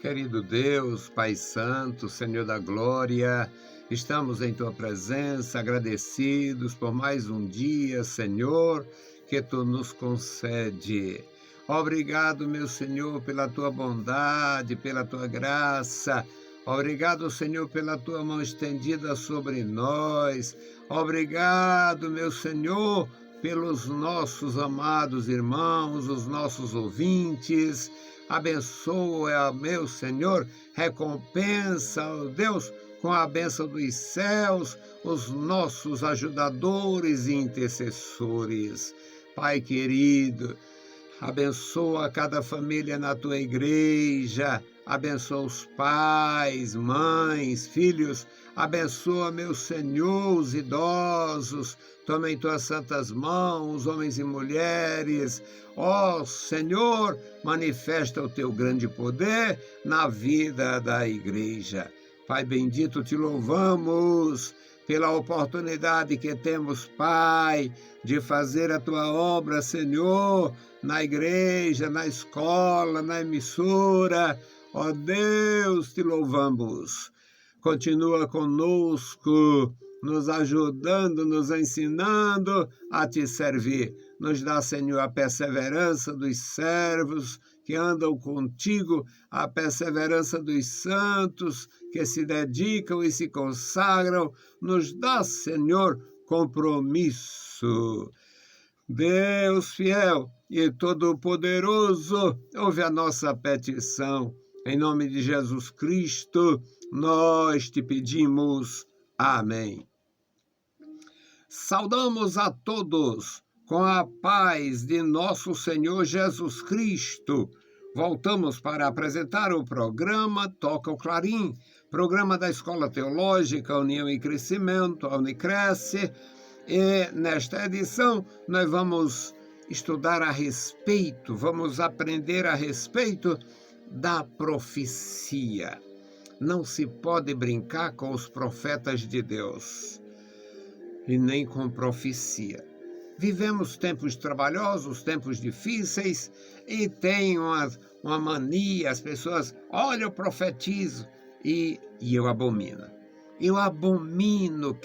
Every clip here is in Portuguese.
Querido Deus, Pai Santo, Senhor da Glória, estamos em Tua presença, agradecidos por mais um dia, Senhor, que Tu nos concede. Obrigado, meu Senhor, pela Tua bondade, pela Tua graça. Obrigado, Senhor, pela Tua mão estendida sobre nós. Obrigado, meu Senhor, pelos nossos amados irmãos, os nossos ouvintes. Abençoa, meu Senhor, recompensa, ó Deus, com a bênção dos céus, os nossos ajudadores e intercessores. Pai querido, abençoa cada família na Tua igreja, abençoa os pais, mães, filhos, abençoa, meu Senhor, os idosos, toma em Tuas santas mãos, homens e mulheres. Ó Senhor, manifesta o Teu grande poder na vida da igreja. Pai bendito, Te louvamos pela oportunidade que temos, Pai, de fazer a Tua obra, Senhor, na igreja, na escola, na emissora. Ó Deus, Te louvamos. Continua conosco, nos ajudando, nos ensinando a Te servir. Nos dá, Senhor, a perseverança dos servos que andam contigo, a perseverança dos santos que se dedicam e se consagram. Nos dá, Senhor, compromisso. Deus fiel e todo-poderoso, ouve a nossa petição. Em nome de Jesus Cristo, nós Te pedimos. Amém. Saudamos a todos com a paz de nosso Senhor Jesus Cristo. Voltamos para apresentar o programa Toca o Clarim, programa da Escola Teológica União e Crescimento, a Unicresce. E nesta edição nós vamos estudar a respeito, vamos aprender a respeito da profecia. Não se pode brincar com os profetas de Deus e nem com profecia. Vivemos tempos trabalhosos, tempos difíceis, e tem uma mania, as pessoas, olha, eu profetizo, e eu abomino. Eu abomino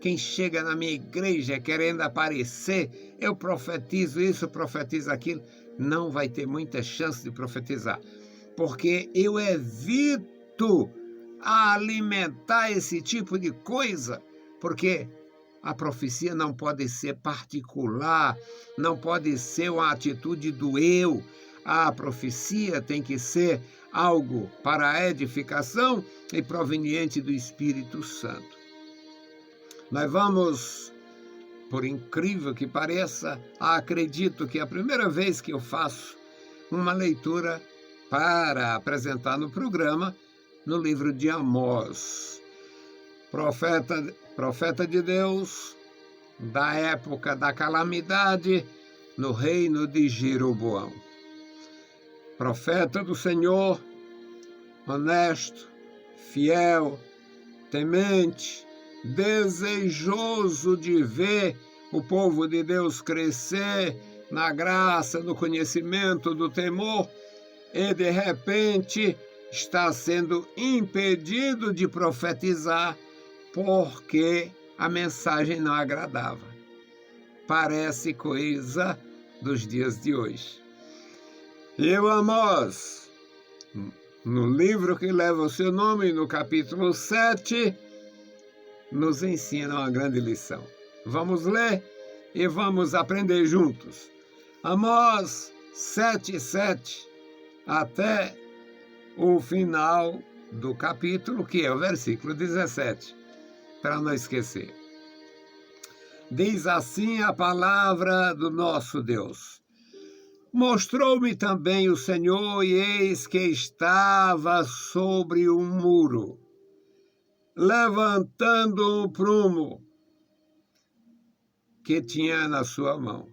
quem chega na minha igreja querendo aparecer, eu profetizo isso, profetizo aquilo. Não vai ter muita chance de profetizar, porque eu evito alimentar esse tipo de coisa, porque a profecia não pode ser particular, não pode ser uma atitude do eu. A profecia tem que ser algo para a edificação e proveniente do Espírito Santo. Nós vamos, por incrível que pareça, acredito que é a primeira vez que eu faço uma leitura para apresentar no programa, no livro de Amós. Profeta de Deus, da época da calamidade, no reino de Jeroboão. Profeta do Senhor, honesto, fiel, temente, desejoso de ver o povo de Deus crescer na graça, no conhecimento, do temor, e de repente está sendo impedido de profetizar porque a mensagem não agradava. Parece coisa dos dias de hoje. E o Amós, no livro que leva o seu nome, no capítulo 7, nos ensina uma grande lição. Vamos ler e vamos aprender juntos. Amós 7:7 até o final do capítulo, que é o versículo 17, para não esquecer. Diz assim a palavra do nosso Deus. Mostrou-me também o Senhor, e eis que estava sobre um muro, levantando um prumo que tinha na sua mão.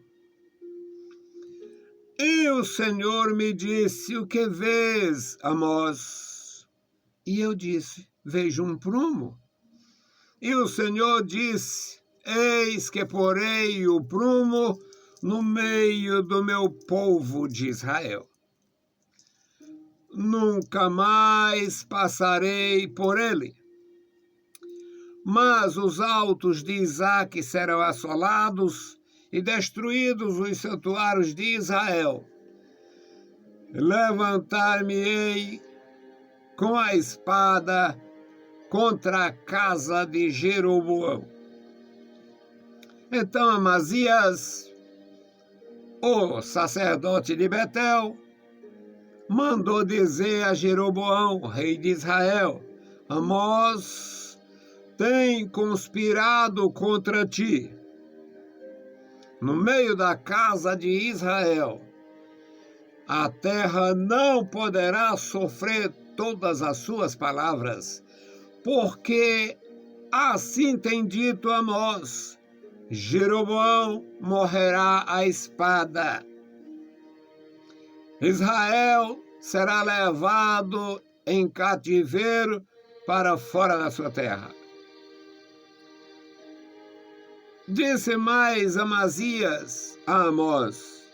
E o Senhor me disse, o que vês, Amós? E eu disse, vejo um prumo. E o Senhor disse, eis que porei o prumo no meio do meu povo de Israel. nunca mais passarei por ele. Mas os altos de Isaque serão assolados e destruídos os santuários de Israel. Levantar-me-ei com a espada contra a casa de Jeroboão. Então Amazias, o sacerdote de Betel, mandou dizer a Jeroboão, rei de Israel: Amós tem conspirado contra ti no meio da casa de Israel. A terra não poderá sofrer todas as suas palavras, porque assim tem dito Amós: Jeroboão morrerá à espada. Israel será levado em cativeiro para fora da sua terra. Disse mais Amazias a Amós: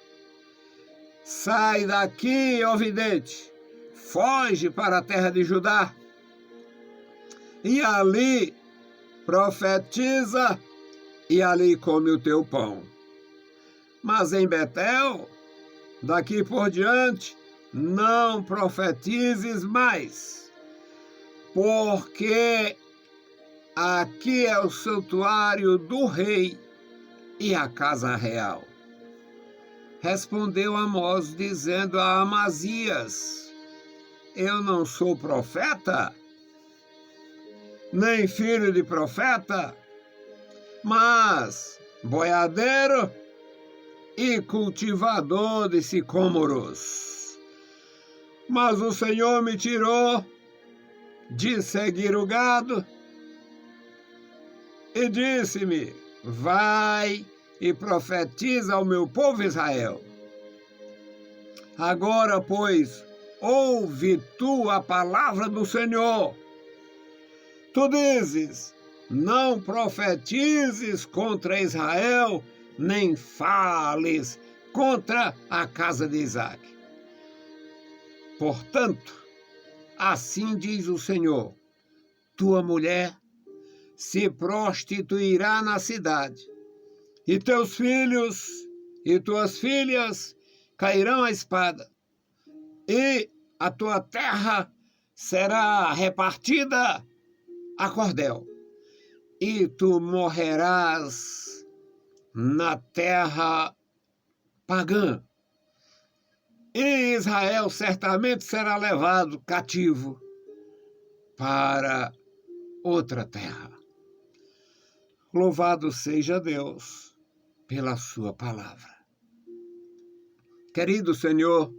Sai daqui, ó vidente, foge para a terra de Judá, e ali profetiza, e ali come o teu pão. Mas em Betel, daqui por diante, não profetizes mais, porque aqui é o santuário do rei e a casa real. Respondeu Amós, dizendo a Amazias: Eu não sou profeta, nem filho de profeta, mas boiadeiro e cultivador de sicômoros. Mas o Senhor me tirou de seguir o gado e disse-me: Vai e profetiza ao meu povo Israel. Agora, pois, ouve tu a palavra do Senhor. Tu dizes: Não profetizes contra Israel, nem fales contra a casa de Isaque. Portanto, assim diz o Senhor: tua mulher se prostituirá na cidade, e teus filhos e tuas filhas cairão à espada, e a tua terra será repartida a cordel, e tu morrerás na terra pagã, e Israel certamente será levado cativo para outra terra. Louvado seja Deus pela sua palavra. Querido Senhor,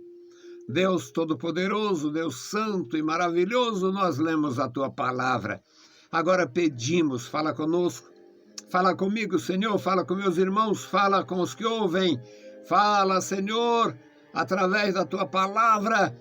Deus Todo-Poderoso, Deus Santo e Maravilhoso, nós lemos a tua palavra. Agora pedimos, fala conosco, fala comigo, Senhor, fala com meus irmãos, fala com os que ouvem. Fala, Senhor, através da tua palavra,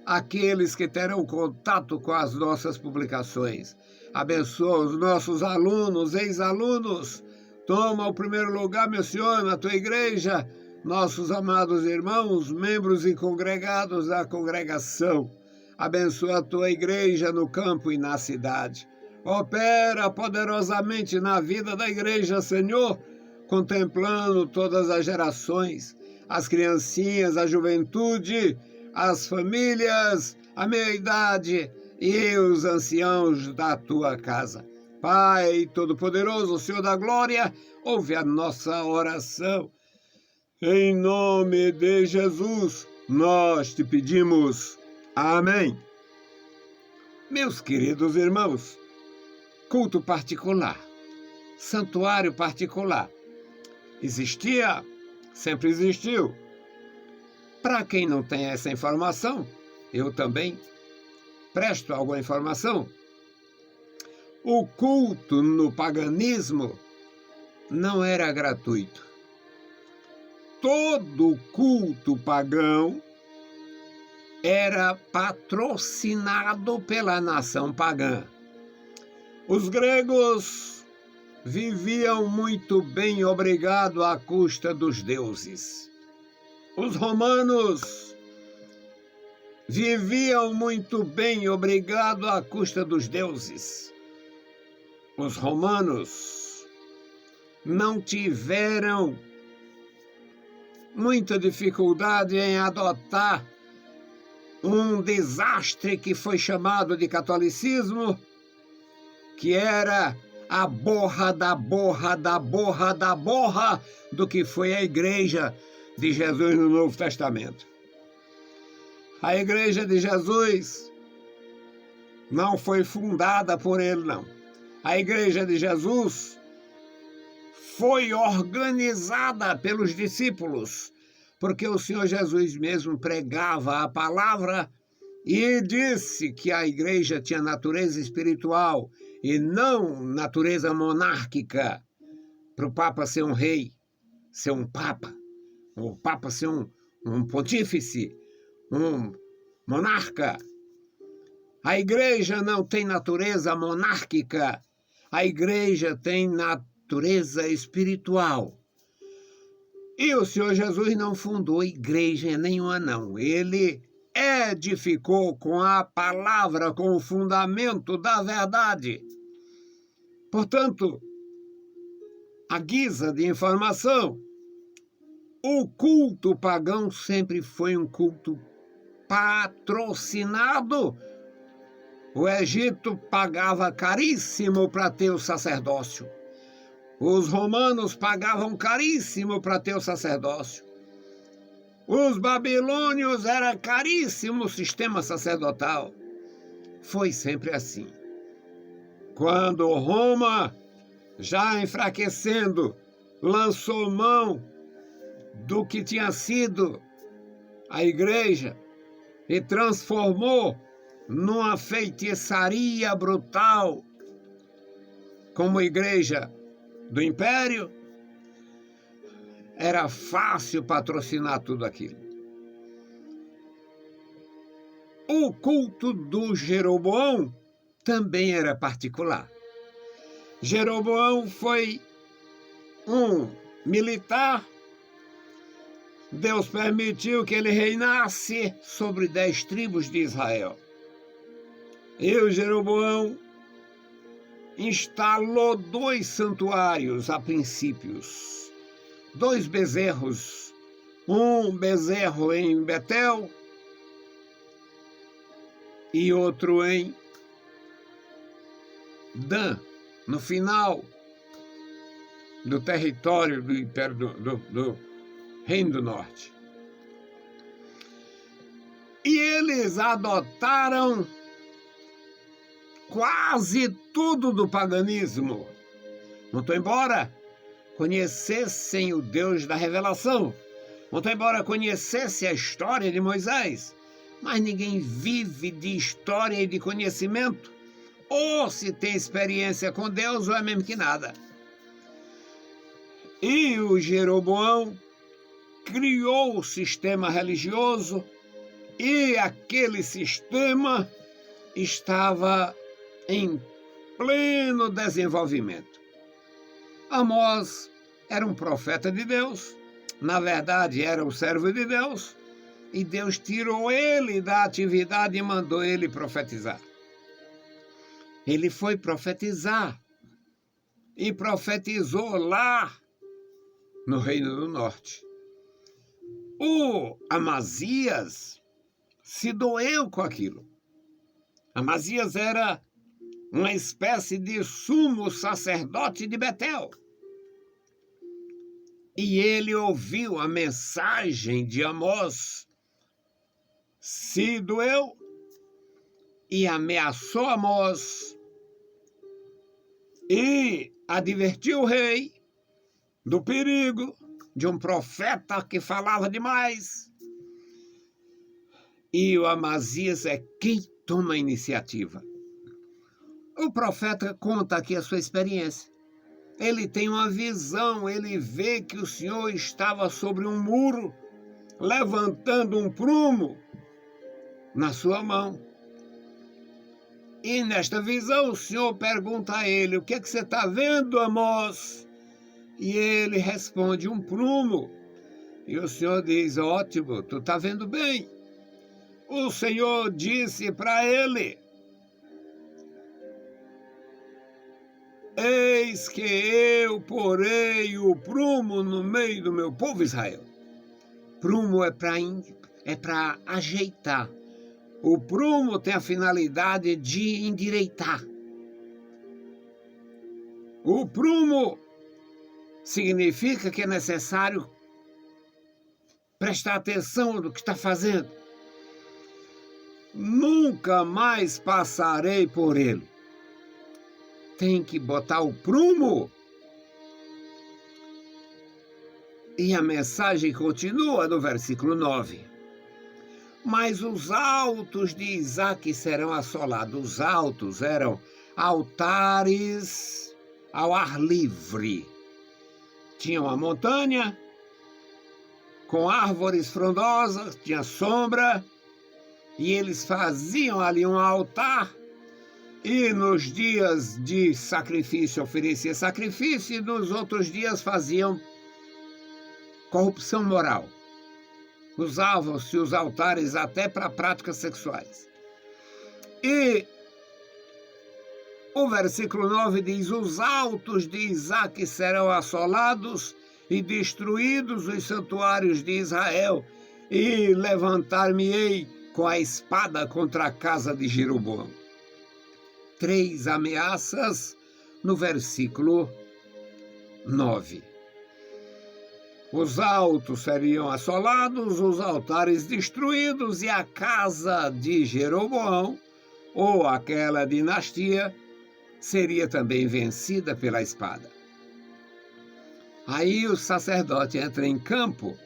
aqueles que terão contato com as nossas publicações. Abençoa os nossos alunos, ex-alunos. Toma o primeiro lugar, meu Senhor, na tua igreja, nossos amados irmãos, membros e congregados da congregação. Abençoa a tua igreja no campo e na cidade. Opera poderosamente na vida da igreja, Senhor, contemplando todas as gerações, as criancinhas, a juventude, as famílias, a meia-idade e os anciãos da tua casa. Pai Todo-Poderoso, Senhor da glória, ouve a nossa oração. Em nome de Jesus, nós te pedimos. Amém. Meus queridos irmãos, culto particular, santuário particular, existia, sempre existiu. Para quem não tem essa informação, eu também presto alguma informação. O culto no paganismo não era gratuito. Todo culto pagão era patrocinado pela nação pagã. Os gregos viviam muito bem, obrigado à custa dos deuses. Os romanos viviam muito bem, obrigado à custa dos deuses. Os romanos não tiveram muita dificuldade em adotar um desastre que foi chamado de catolicismo, que era a borra da borra da borra da borra do que foi a Igreja de Jesus no Novo Testamento. A Igreja de Jesus não foi fundada por ele, não. A Igreja de Jesus foi organizada pelos discípulos, porque o Senhor Jesus mesmo pregava a palavra e disse que a igreja tinha natureza espiritual e não natureza monárquica, para o Papa ser um rei, ser um Papa, o Papa ser um pontífice, um monarca. A igreja não tem natureza monárquica, a igreja tem natureza espiritual. E o Senhor Jesus não fundou igreja nenhuma, não. Ele edificou com a palavra, com o fundamento da verdade. Portanto, à guisa de informação, o culto pagão sempre foi um culto patrocinado. O Egito pagava caríssimo para ter o sacerdócio. Os romanos pagavam caríssimo para ter o sacerdócio. Os babilônios era caríssimo o sistema sacerdotal. Foi sempre assim. Quando Roma, já enfraquecendo, lançou mão do que tinha sido a igreja e transformou numa feitiçaria brutal como igreja do império, era fácil patrocinar tudo aquilo. O culto do Jeroboão também era particular. Jeroboão foi um militar. Deus permitiu que ele reinasse sobre 10 tribos de Israel. E o Jeroboão instalou 2 santuários a princípios. 2 bezerros. Um bezerro em Betel e outro em Dan, no final do território do Império do Reino do Norte. E eles adotaram quase tudo do paganismo. Muito embora conhecessem o Deus da revelação, muito embora conhecessem a história de Moisés, mas ninguém vive de história e de conhecimento. Ou se tem experiência com Deus, ou é mesmo que nada. E o Jeroboão criou o sistema religioso, e aquele sistema estava em pleno desenvolvimento. Amós era um profeta de Deus, na verdade era um servo de Deus, e Deus tirou ele da atividade e mandou ele profetizar. Ele foi profetizar e profetizou lá no Reino do Norte. O Amazias se doeu com aquilo. Amazias era uma espécie de sumo sacerdote de Betel. E ele ouviu a mensagem de Amós, se doeu e ameaçou Amós e advertiu o rei do perigo de um profeta que falava demais. E o Amazias é quem toma a iniciativa. O profeta conta aqui a sua experiência. Ele tem uma visão, ele vê que o Senhor estava sobre um muro, levantando um prumo na sua mão. E nesta visão o Senhor pergunta a ele: o que é que você está vendo, Amós? E ele responde: um prumo. E o Senhor diz: ótimo, tu está vendo bem. o Senhor disse para ele: eis que eu porei o prumo no meio do meu povo Israel. Prumo é para ajeitar. O prumo tem a finalidade de endireitar. O prumo significa que é necessário prestar atenção no que está fazendo. Nunca mais passarei por ele. Tem que botar o prumo. E a mensagem continua no versículo 9. Mas os altos de Isaque serão assolados. Os altos eram altares ao ar livre. Tinha uma montanha com árvores frondosas, tinha sombra, e eles faziam ali um altar, e nos dias de sacrifício oferecia sacrifício, e nos outros dias faziam corrupção moral. Usavam-se os altares até para práticas sexuais. E o versículo 9 diz: os altos de Isaque serão assolados e destruídos os santuários de Israel, e levantar-me-ei com a espada contra a casa de Jeroboão. 3 ameaças no versículo 9. Os altos seriam assolados, os altares destruídos, e a casa de Jeroboão, ou aquela dinastia, seria também vencida pela espada. Aí o sacerdote entra em campo.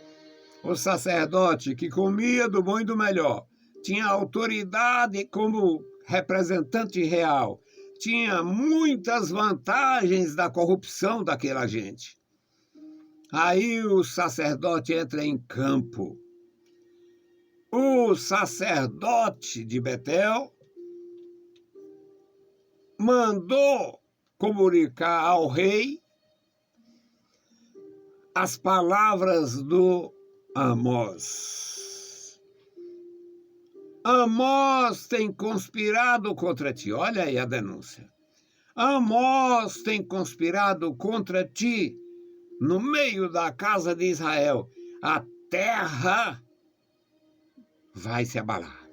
O sacerdote que comia do bom e do melhor, tinha autoridade como representante real, tinha muitas vantagens da corrupção daquela gente. Aí o sacerdote entra em campo. O sacerdote de Betel mandou comunicar ao rei as palavras do Amós. Amós tem conspirado contra ti. Olha aí a denúncia. Amós tem conspirado contra ti no meio da casa de Israel. A terra vai se abalar.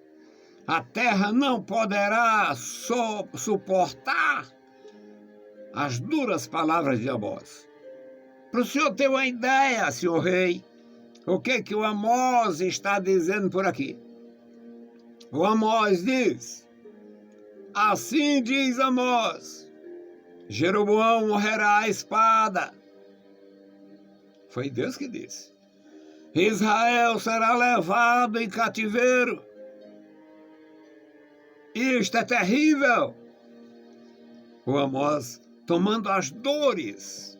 A terra não poderá suportar as duras palavras de Amós. Para o senhor ter uma ideia, senhor rei, o que o Amós está dizendo por aqui? O Amós diz: assim diz Amós, Jeroboão morrerá à espada. Foi Deus que disse. Israel será levado em cativeiro. Isto é terrível. O Amós tomando as dores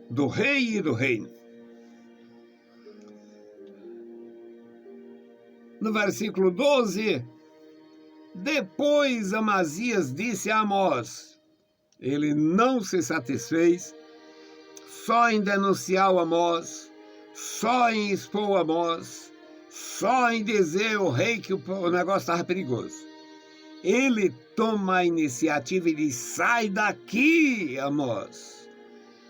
do rei e do reino. No versículo 12, depois Amazias disse a Amós, ele não se satisfez só em denunciar o Amós, só em expor o Amós, só em dizer ao rei que o negócio estava perigoso. Ele toma a iniciativa e diz: sai daqui, Amós.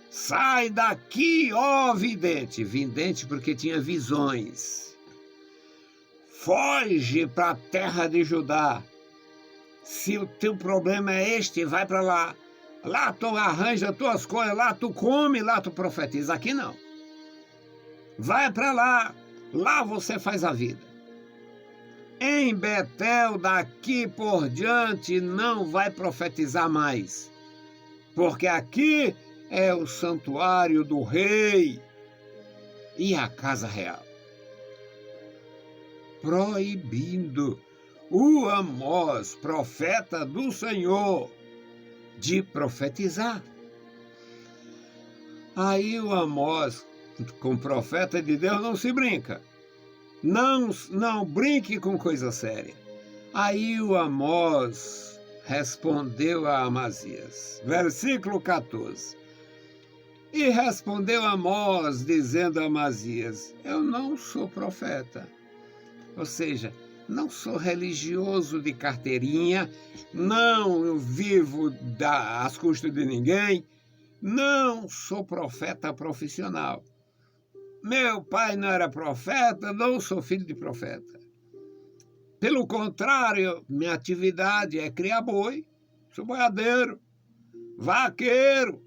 Sai daqui, ó vidente. Vidente porque tinha visões. Foge para a terra de Judá. Se o teu problema é este, vai para lá. Lá tu arranja tuas coisas, lá tu come, lá tu profetiza. Aqui não. Vai para lá. Lá você faz a vida. Em Betel, daqui por diante, não vai profetizar mais, porque aqui é o santuário do rei e a casa real. Proibindo o Amós, profeta do Senhor, de profetizar. Aí o Amós, com profeta de Deus, não se brinca. Não brinque com coisa séria. Aí o Amós respondeu a Amazias. Versículo 14. E respondeu Amós, dizendo a Amazias: eu não sou profeta. Ou seja, Não sou religioso de carteirinha, não vivo às custas de ninguém, não sou profeta profissional. Meu pai não era profeta, não sou filho de profeta. Pelo contrário, minha atividade é criar boi, sou boiadeiro, vaqueiro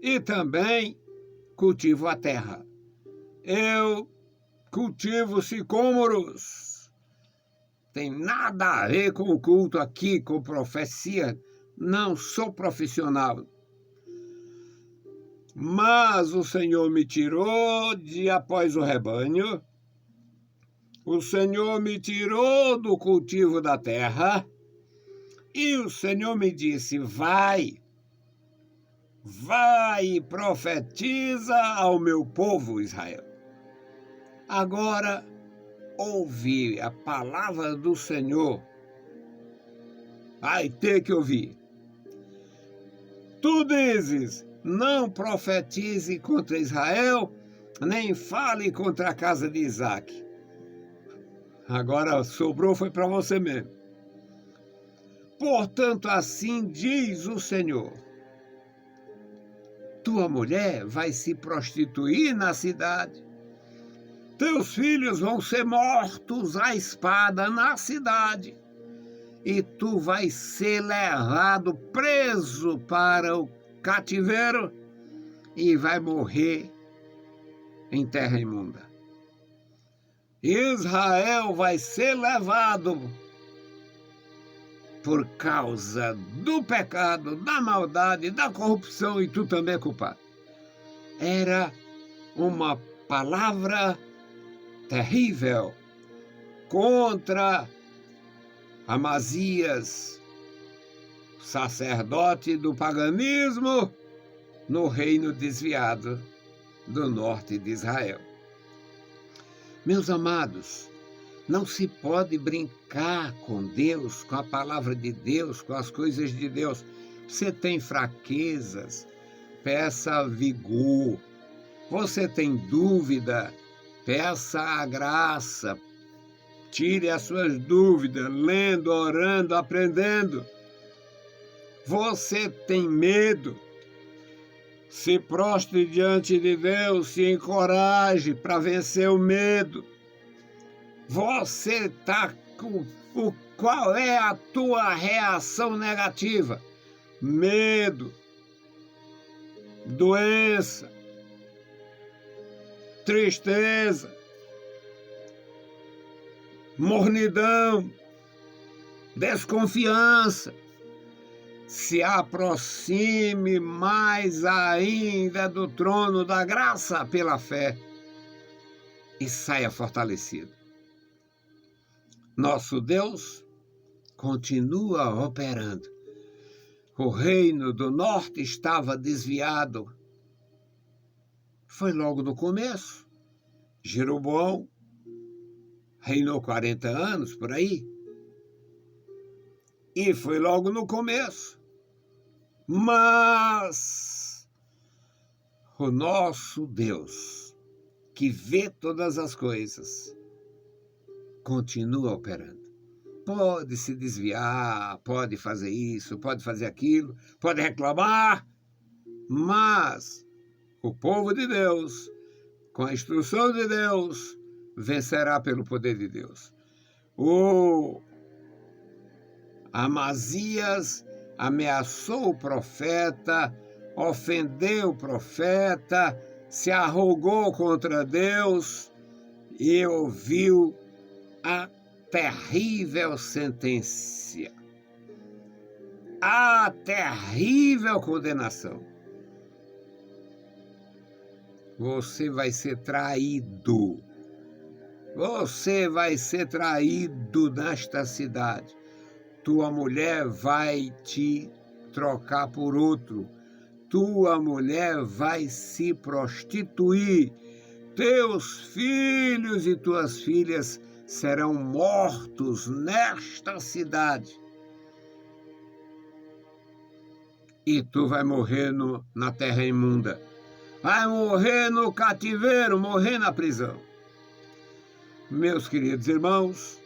e também cultivo a terra. Eu cultivo sicômoros. Tem nada a ver com o culto aqui, com profecia. Não sou profissional. Mas o Senhor me tirou de após o rebanho. O Senhor me tirou do cultivo da terra. E o Senhor me disse, vai e profetiza ao meu povo Israel. Agora, ouvi a palavra do Senhor. Vai ter que ouvir. Tu dizes, não profetize contra Israel, nem fale contra a casa de Isaque. Agora sobrou foi para você mesmo. Portanto, assim diz o Senhor. Tua mulher vai se prostituir na cidade. Teus filhos vão ser mortos à espada na cidade. E tu vais ser levado preso para o cativeiro e vai morrer em terra imunda. Israel vai ser levado por causa do pecado, da maldade, da corrupção, e tu também é culpado. Era uma palavra terrível contra Amazias, sacerdote do paganismo no reino desviado do norte de Israel. Meus amados, não se pode brincar com Deus, com a palavra de Deus, com as coisas de Deus. Você tem fraquezas, peça vigor. Você tem dúvida, peça a graça. Tire as suas dúvidas, lendo, orando, aprendendo. Você tem medo, se prostre diante de Deus, se encoraje para vencer o medo. Você está com... Qual é a tua reação negativa? Medo, doença, tristeza, mornidão, desconfiança. Se aproxime mais ainda do trono da graça pela fé e saia fortalecido. Nosso Deus continua operando. O reino do norte estava desviado. Foi logo no começo. Jeroboão reinou 40 anos, por aí. E foi logo no começo. Mas o nosso Deus, que vê todas as coisas, continua operando. Pode se desviar, pode fazer isso, pode fazer aquilo, pode reclamar, mas o povo de Deus, com a instrução de Deus, vencerá pelo poder de Deus. O Amazias ameaçou o profeta, ofendeu o profeta, se arrogou contra Deus e ouviu a terrível sentença, a terrível condenação. Você vai ser traído. Você vai ser traído nesta cidade. Tua mulher vai te trocar por outro. Tua mulher vai se prostituir. Teus filhos e tuas filhas serão mortos nesta cidade. E tu vai morrer na terra imunda. Vai morrer no cativeiro, morrer na prisão. Meus queridos irmãos,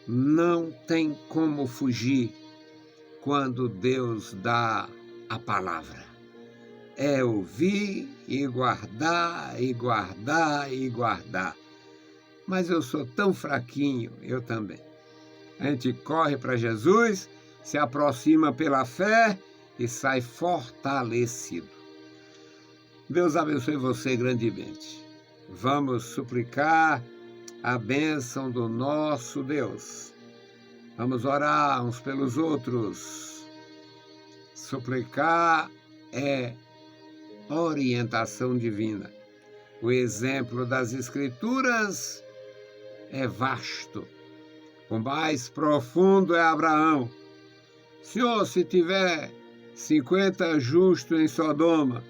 não tem como fugir quando Deus dá a palavra. É ouvir e guardar, e guardar, e guardar. Mas eu sou tão fraquinho, eu também. A gente corre para Jesus, se aproxima pela fé e sai fortalecido. Deus abençoe você grandemente. Vamos suplicar a bênção do nosso Deus. Vamos orar uns pelos outros. Suplicar é orientação divina. O exemplo das Escrituras é vasto. O mais profundo é Abraão. Senhor, se tiver 50 justos em Sodoma,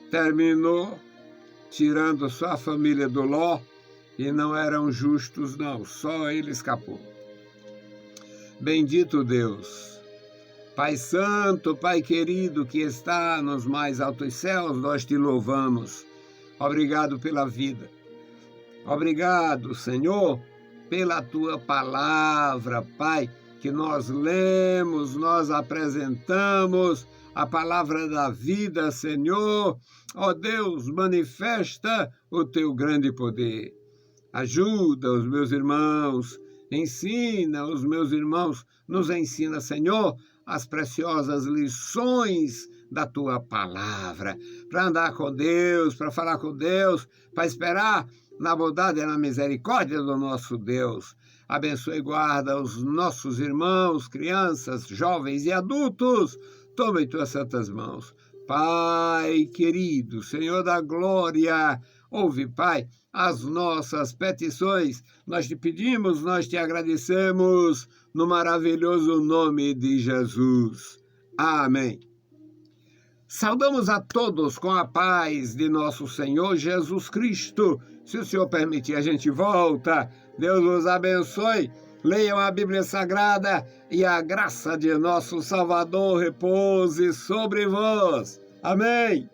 terminou tirando só a família do Ló, e não eram justos não, só ele escapou. Bendito Deus, Pai Santo, Pai querido que está nos mais altos céus, nós te louvamos. Obrigado pela vida. Obrigado, Senhor, pela tua palavra, Pai, que nós lemos, nós apresentamos a palavra da vida, Senhor. Ó Deus, manifesta o teu grande poder. Ajuda os meus irmãos, ensina os meus irmãos, nos ensina, Senhor, as preciosas lições da tua palavra, para andar com Deus, para falar com Deus, para esperar na bondade e na misericórdia do nosso Deus. Abençoe e guarda os nossos irmãos, crianças, jovens e adultos. Toma em tuas santas mãos. Pai querido, Senhor da glória, ouve, Pai, as nossas petições. Nós te pedimos, nós te agradecemos, no maravilhoso nome de Jesus. Amém. Saudamos a todos com a paz de nosso Senhor Jesus Cristo. Se o Senhor permitir, a gente volta. Deus os abençoe. Leiam a Bíblia Sagrada e a graça de nosso Salvador repouse sobre vós. Amém.